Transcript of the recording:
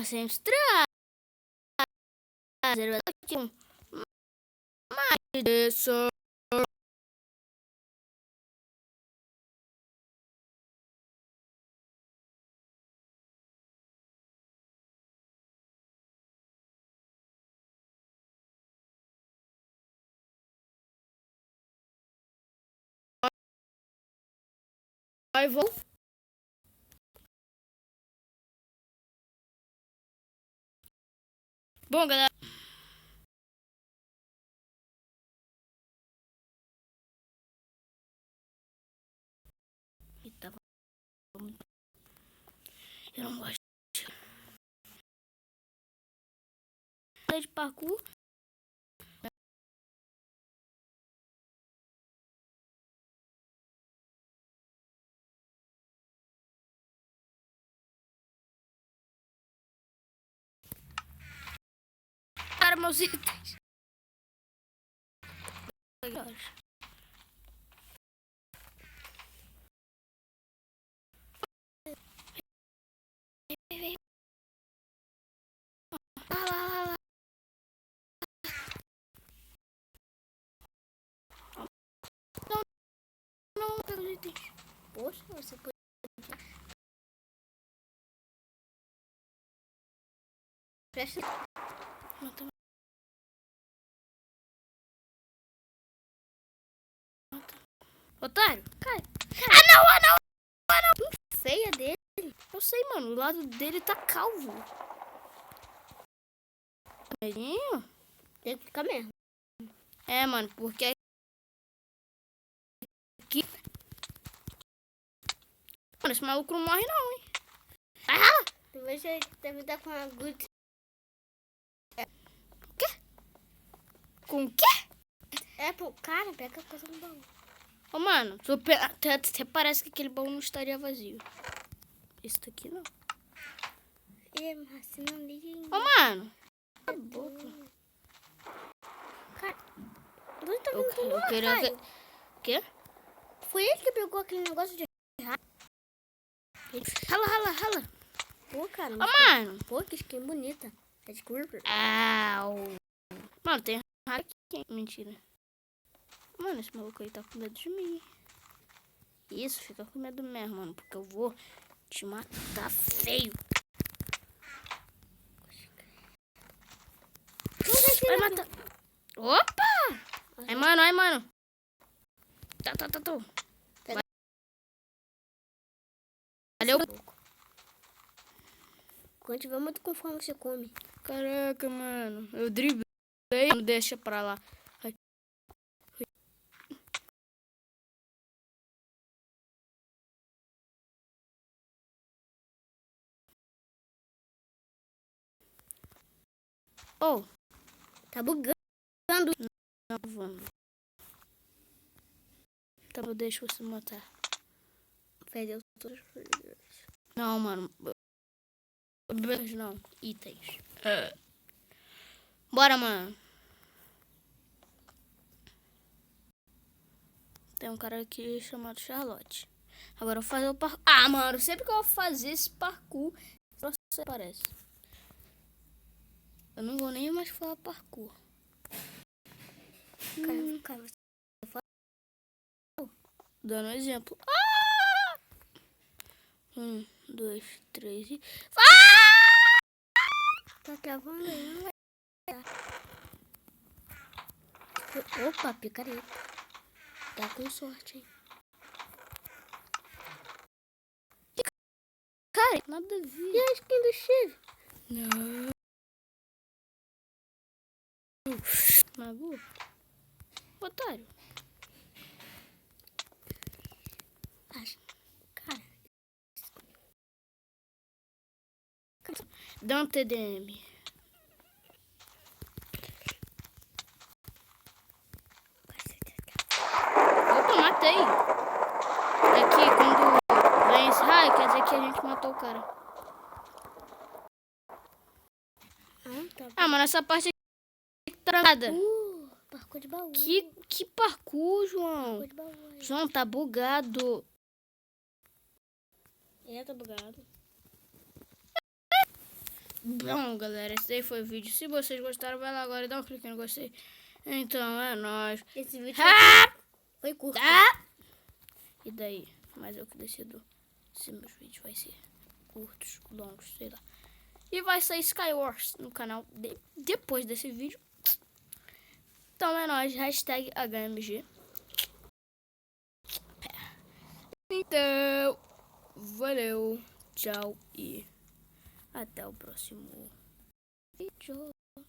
Sem estrada. Mais disso. Aí vou. Bom, galera. Eita, eu não gosto de parkour. Para meus itens. Não, pega os itens. Poxa, você pode. Presta. Mata. Otário, cai. Ah, não, ah, não, ah, não. Feia dele. Eu sei, mano. O lado dele tá calvo. Tem que ficar mesmo. É, mano, porque aqui. Mano, esse maluco não morre, não, hein? Ah! Você deve estar com a gut. O quê? Com o quê? É pro cara, pega a coisa no baú. Ô, mano, até parece que aquele baú não estaria vazio. Esse daqui não. Mas se não liga. Ô, mano. Cala a boca. Cara, onde tá Eu queria que... O quê? Foi ele que pegou aquele negócio de... Rala. Pô, cara. Ô, mano. Pô, que skin bonita. É de Creeper. Au. Mano, tem raio aqui. Mentira. Mano, esse maluco aí tá com medo de mim. Isso, fica com medo mesmo, mano. Porque eu vou te matar feio. Vai matar. Opa! Aí, mano. Tá. Valeu. Quando tiver muito com fome, você come. Caraca, mano. Eu driblei. Não deixa pra lá. Ai. Oh. Tá bugando. Não, vamos. Tá bom, deixa você matar. Perdeu todos os followers. Não, mano. Não, itens. Bora, mano. Tem um cara aqui chamado Charlotte. Agora eu vou fazer o parkour. Ah, mano, sempre que eu vou fazer esse parkour, você aparece. Eu não vou nem mais falar parkour. Cara, Dando um exemplo. 1, 2, 3 e... tá travando aí, não vai dar. Opa, picareta. Tá com sorte, hein? Cara, nada a ver. E a skin do Steve? Não. Mago. Otário. Cara. Dá um TDM. Opa, matei. Aqui, quando vem esse raio, quer dizer que a gente matou o cara. Tá. Mano, essa parte aqui tá trancada. Parkour de baú. Que parkour, João? Parkour de baú aí. João, tá bugado. Tá bugado. Bom, galera, esse daí foi o vídeo. Se vocês gostaram, vai lá agora e dá um clique no gostei. Então, é nóis. Esse vídeo foi curto. E daí? Mas eu que decido se meus vídeos vai ser curtos, longos, sei lá. E vai sair Skywars no canal depois desse vídeo. Então é nóis, hashtag HMG. Então, valeu, tchau e até o próximo vídeo.